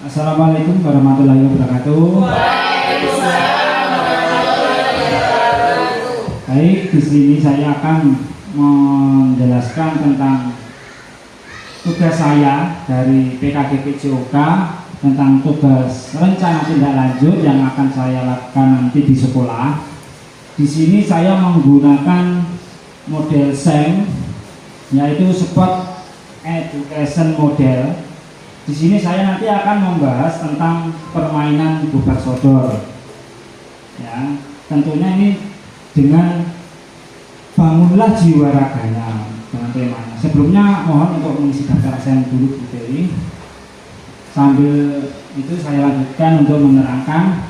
Assalamualaikum warahmatullahi wabarakatuh. Baik, di sini saya akan menjelaskan tentang tugas saya dari PKG PJOK tentang tugas rencana tindak lanjut yang akan saya lakukan nanti di sekolah. Di sini saya menggunakan model SEM, yaitu Sport Education Model. Di sini saya nanti akan membahas tentang permainan gobak sodor. Ya, tentunya ini dengan bangunlah jiwa raganya dengan temanya. Sebelumnya mohon untuk mengisi daftar absen dulu Bu Dewi. Sambil itu saya lanjutkan untuk menerangkan.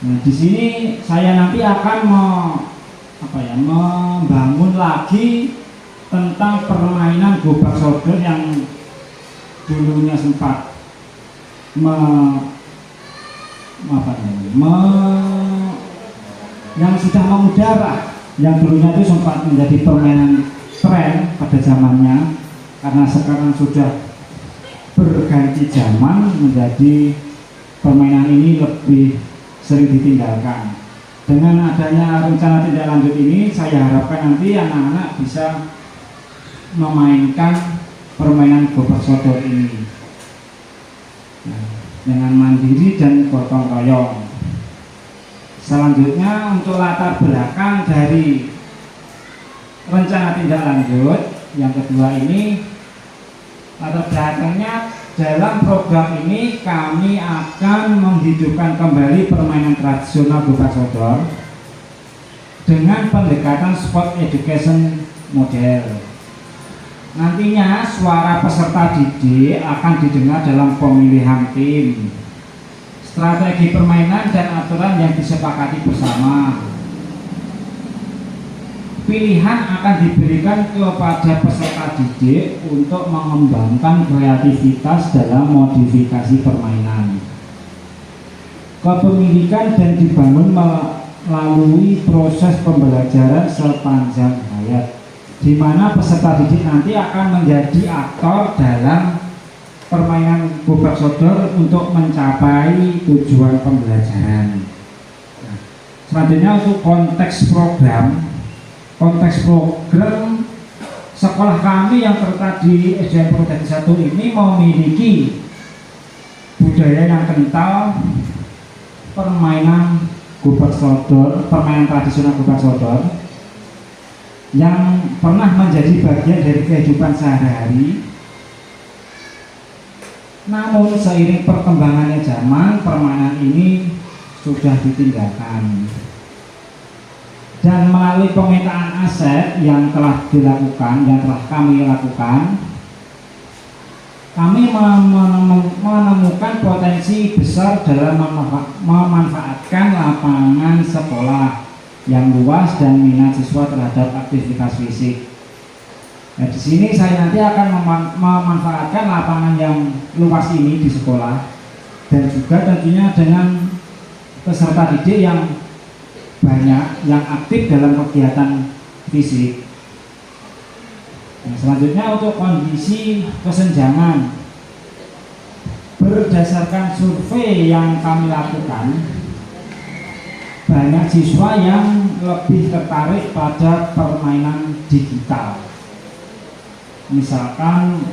Nah, di sini saya nanti akan membangun lagi tentang permainan gobak sodor yang dulunya sempat yang sudah mengudara, yang dulunya itu sempat menjadi permainan tren pada zamannya, karena sekarang sudah berganti zaman menjadi permainan ini lebih sering ditinggalkan. Dengan adanya rencana tindak lanjut ini, saya harapkan nanti anak-anak bisa memainkan permainan gobak sodor ini dengan mandiri dan gotong royong. Selanjutnya untuk latar belakang dari rencana tindak lanjut yang kedua ini, latar belakangnya dalam program ini kami akan menghidupkan kembali permainan tradisional gobak sodor dengan pendekatan sport education model. Nantinya suara peserta didik akan didengar dalam pemilihan tim, strategi permainan dan aturan yang disepakati bersama. Pilihan akan diberikan kepada peserta didik untuk mengembangkan kreativitas dalam modifikasi permainan. Kepemilikan dan dibangun melalui proses pembelajaran sepanjang hayat, di mana peserta didik nanti akan menjadi aktor dalam permainan gobak sodor untuk mencapai tujuan pembelajaran. Nah, selanjutnya untuk konteks program sekolah kami yang terletak di SDN Purwodadi 1 ini memiliki budaya yang kental permainan gobak sodor, permainan tradisional gobak sodor yang pernah menjadi bagian dari kehidupan sehari-hari. Namun seiring perkembangannya zaman, permainan ini sudah ditinggalkan. Dan melalui pemetaan aset yang telah kami lakukan, kami menemukan potensi besar dalam memanfaatkan lapangan sekolah yang luas dan minat siswa terhadap aktivitas fisik. Nah, di sini saya nanti akan memanfaatkan lapangan yang luas ini di sekolah, dan juga tentunya dengan peserta didik yang banyak yang aktif dalam kegiatan fisik. Nah, selanjutnya untuk kondisi kesenjangan, berdasarkan survei yang kami lakukan, banyak siswa yang lebih tertarik pada permainan digital. Misalkan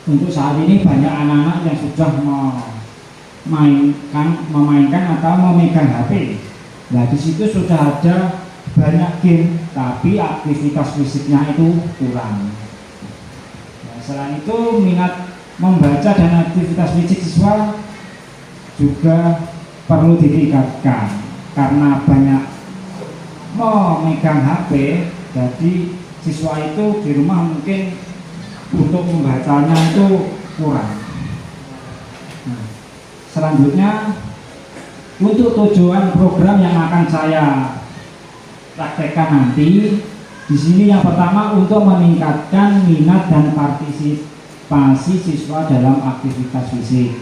untuk saat ini banyak anak-anak yang sudah memainkan atau memegang HP. Nah, di situ sudah ada banyak game, tapi aktivitas fisiknya itu kurang. Nah, selain itu minat membaca dan aktivitas fisik siswa juga perlu ditingkatkan, karena banyak memegang HP, jadi siswa itu di rumah mungkin untuk membacanya itu kurang. Nah, selanjutnya untuk tujuan program yang akan saya praktekkan nanti, di sini yang pertama untuk meningkatkan minat dan partisipasi siswa dalam aktivitas fisik.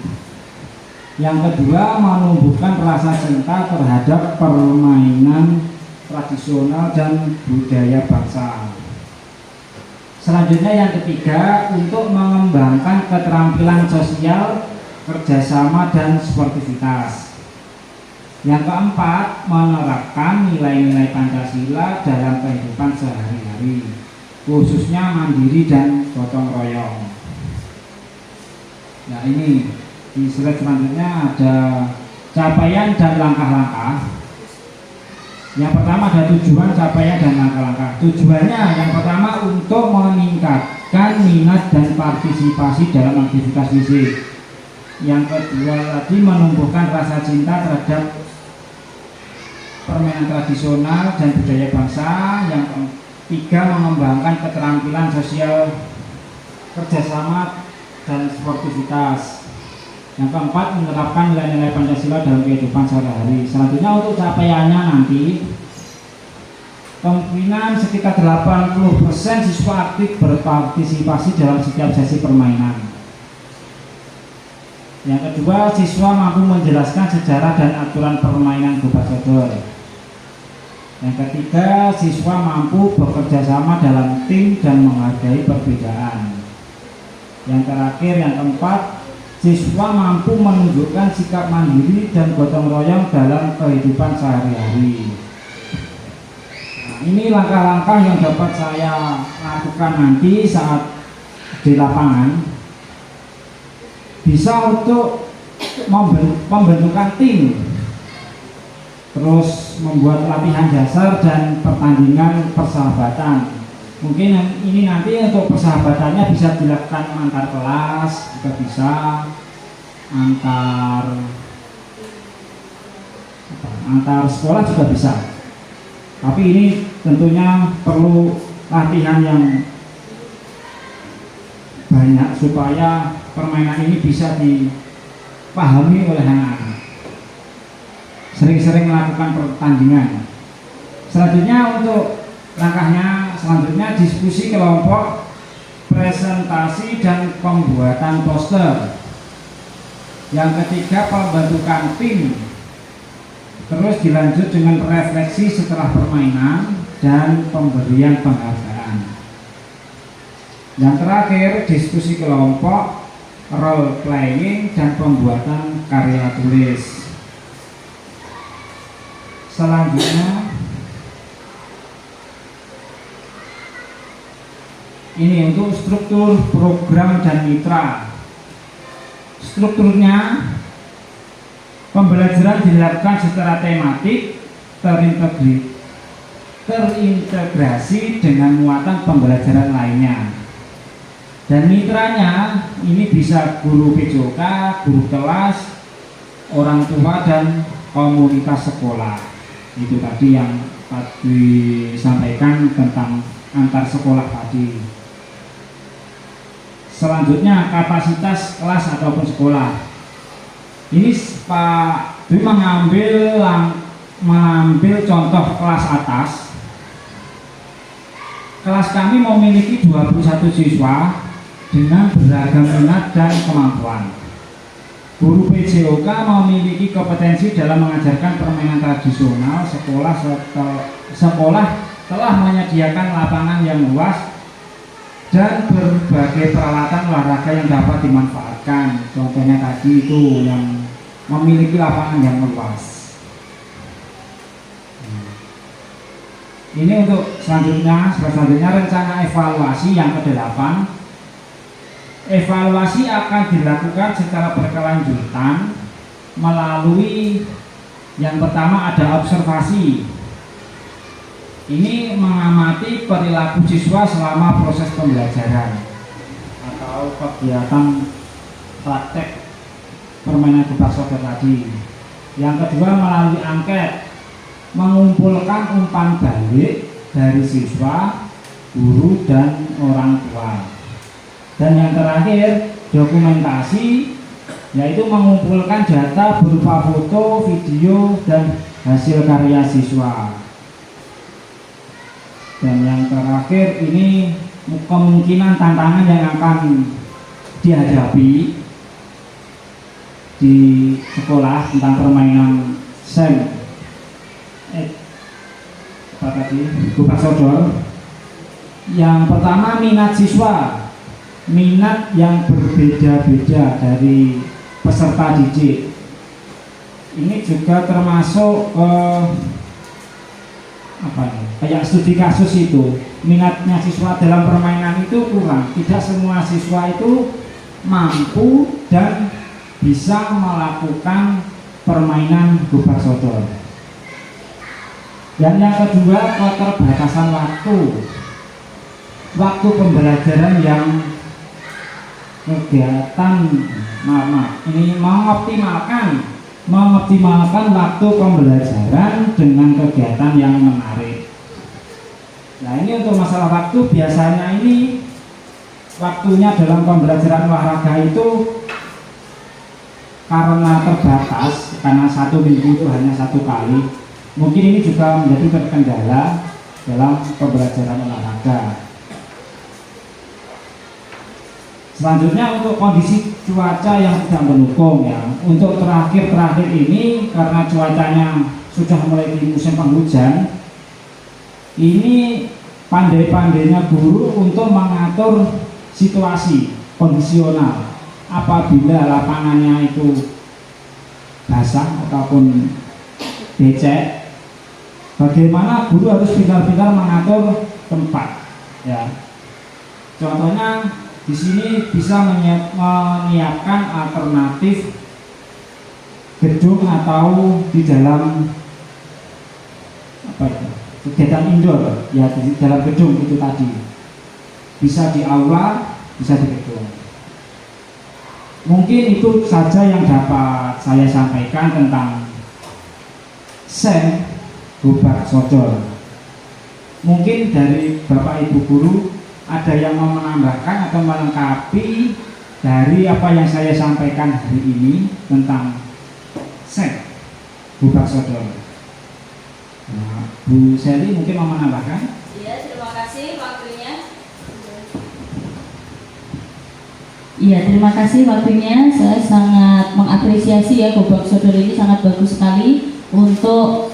Yang kedua, menumbuhkan rasa cinta terhadap permainan tradisional dan budaya bangsa. Selanjutnya yang ketiga, untuk mengembangkan keterampilan sosial, kerjasama, dan sportivitas. Yang keempat, menerapkan nilai-nilai Pancasila dalam kehidupan sehari-hari, khususnya mandiri dan gotong royong. Nah, ini di slide selanjutnya ada capaian dan langkah-langkah. Yang pertama ada tujuan, capaian, dan langkah-langkah. Tujuannya yang pertama untuk meningkatkan minat dan partisipasi dalam aktivitas fisik. Yang kedua tadi menumbuhkan rasa cinta terhadap permainan tradisional dan budaya bangsa. Yang ketiga mengembangkan keterampilan sosial, kerjasama, dan sportivitas. Yang keempat menerapkan nilai-nilai Pancasila dalam kehidupan sehari-hari. Selanjutnya untuk capaiannya nanti kemungkinan sekitar 80% siswa aktif berpartisipasi dalam setiap sesi permainan. Yang kedua, siswa mampu menjelaskan sejarah dan aturan permainan Gobak Sodor. Yang ketiga, siswa mampu bekerja sama dalam tim dan menghargai perbedaan. Yang terakhir, yang keempat, siswa mampu menunjukkan sikap mandiri dan gotong royong dalam kehidupan sehari-hari. Nah, ini langkah-langkah yang dapat saya lakukan nanti saat di lapangan. Bisa untuk pembentukan tim, terus membuat latihan dasar dan pertandingan persahabatan. Mungkin ini nanti untuk persahabatannya bisa dilakukan antar kelas, juga bisa antar sekolah juga bisa. Tapi ini tentunya perlu latihan yang banyak supaya permainan ini bisa dipahami oleh anak-anak. Sering-sering melakukan pertandingan. Selanjutnya untuk langkahnya selanjutnya diskusi kelompok, presentasi, dan pembuatan poster. Yang ketiga pembentukan tim. Terus dilanjut dengan refleksi setelah permainan dan pemberian penghargaan. Yang terakhir diskusi kelompok, role playing, dan pembuatan karya tulis. Selanjutnya ini untuk struktur program dan mitra. Strukturnya pembelajaran dilakukan secara tematik, terintegrasi dengan muatan pembelajaran lainnya. Dan mitranya ini bisa guru PJOK, guru kelas, orang tua, dan komunitas sekolah. Itu tadi yang disampaikan tentang antar sekolah tadi. Selanjutnya kapasitas kelas ataupun sekolah. Ini Pak Dwi mengambil contoh kelas atas. Kelas kami memiliki 21 siswa dengan beragam minat dan kemampuan. Guru PJOK memiliki kompetensi dalam mengajarkan permainan tradisional. Sekolah telah menyediakan lapangan yang luas dan berbagai peralatan olahraga yang dapat dimanfaatkan. Contohnya tadi itu yang memiliki lapangan yang luas. Ini untuk selanjutnya rencana evaluasi yang ke-8. Evaluasi akan dilakukan secara berkelanjutan melalui yang pertama ada observasi. Ini mengamati perilaku siswa selama proses pembelajaran atau kegiatan praktek permainan Gobak Sodor tadi. Yang kedua melalui angket, mengumpulkan umpan balik dari siswa, guru, dan orang tua. Dan yang terakhir dokumentasi, yaitu mengumpulkan data berupa foto, video, dan hasil karya siswa. Dan yang terakhir ini kemungkinan tantangan yang akan dihadapi di sekolah tentang permainan Gobak Sodor. Yang pertama minat siswa, minat yang berbeda-beda dari peserta didik. Ini juga termasuk kayak studi kasus itu, minatnya siswa dalam permainan itu kurang. Tidak semua siswa itu mampu dan bisa melakukan permainan gobak sodor. Dan yang kedua, keterbatasan waktu pembelajaran yang kegiatan ini mengoptimalkan waktu pembelajaran dengan kegiatan yang menarik. Nah, ini untuk masalah waktu, biasanya ini waktunya dalam pembelajaran olahraga itu karena terbatas, karena 1 minggu itu hanya 1 kali, mungkin ini juga menjadi terkendala dalam pembelajaran olahraga. Selanjutnya untuk kondisi cuaca yang tidak mendukung ya. Untuk terakhir ini karena cuacanya sudah mulai di musim penghujan, ini pandai-pandainya guru untuk mengatur situasi kondisional. Apabila lapangannya itu basah ataupun becek, bagaimana guru harus pintar-pintar mengatur tempat ya. Contohnya di sini bisa menyiapkan alternatif gedung atau di dalam kegiatan indoor ya, di dalam gedung itu tadi, bisa di aula, bisa di gedung. Mungkin itu saja yang dapat saya sampaikan tentang SEM gobak sodor. Mungkin dari Bapak Ibu guru ada yang mau menambahkan atau melengkapi dari apa yang saya sampaikan hari ini tentang SEM gobak sodor. Nah, Bu Seli mungkin mau menambahkan? Iya, terima kasih waktunya. Iya, terima kasih waktunya. Saya sangat mengapresiasi ya, gobak sodor ini sangat bagus sekali untuk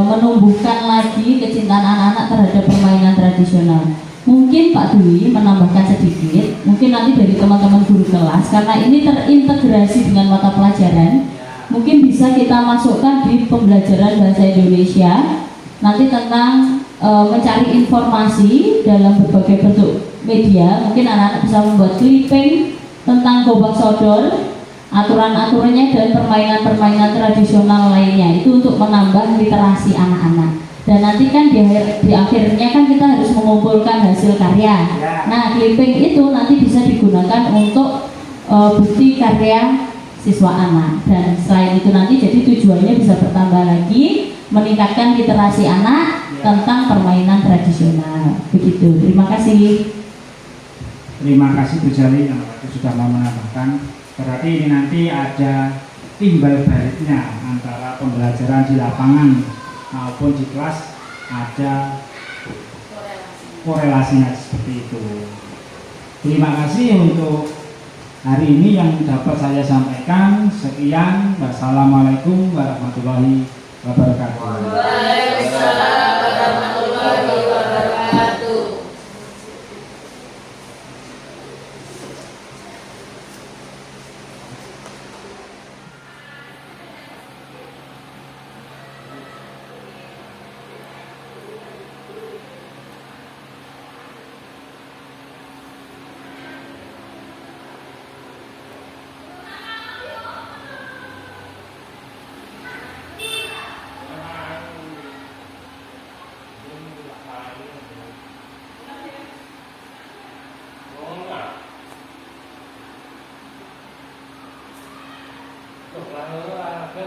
menumbuhkan lagi kecintaan anak-anak terhadap permainan tradisional. Mungkin Pak Dwi menambahkan sedikit, mungkin nanti dari teman-teman guru kelas, karena ini terintegrasi dengan mata pelajaran, mungkin bisa kita masukkan di pembelajaran bahasa Indonesia nanti tentang mencari informasi dalam berbagai bentuk media. Mungkin anak-anak bisa membuat clipping tentang gobak sodor, aturan-aturannya dan permainan-permainan tradisional lainnya, itu untuk menambah literasi anak-anak. Dan nanti kan di akhirnya kan kita harus mengumpulkan hasil karya. Nah, clipping itu nanti bisa digunakan untuk bukti karya siswa anak. Dan selain itu nanti jadi tujuannya bisa bertambah lagi, meningkatkan literasi anak tentang permainan tradisional. Begitu. Terima kasih. Terima kasih Bu Jali yang sudah mau menambahkan. Berarti ini nanti ada timbal baliknya antara pembelajaran di lapangan maupun di kelas, ada korelasinya seperti itu. Terima kasih untuk hari ini yang dapat saya sampaikan. Sekian, wassalamualaikum warahmatullahi wabarakatuh. Waalaikumsalam warahmatullahi wabarakatuh. Tục là hơi là cái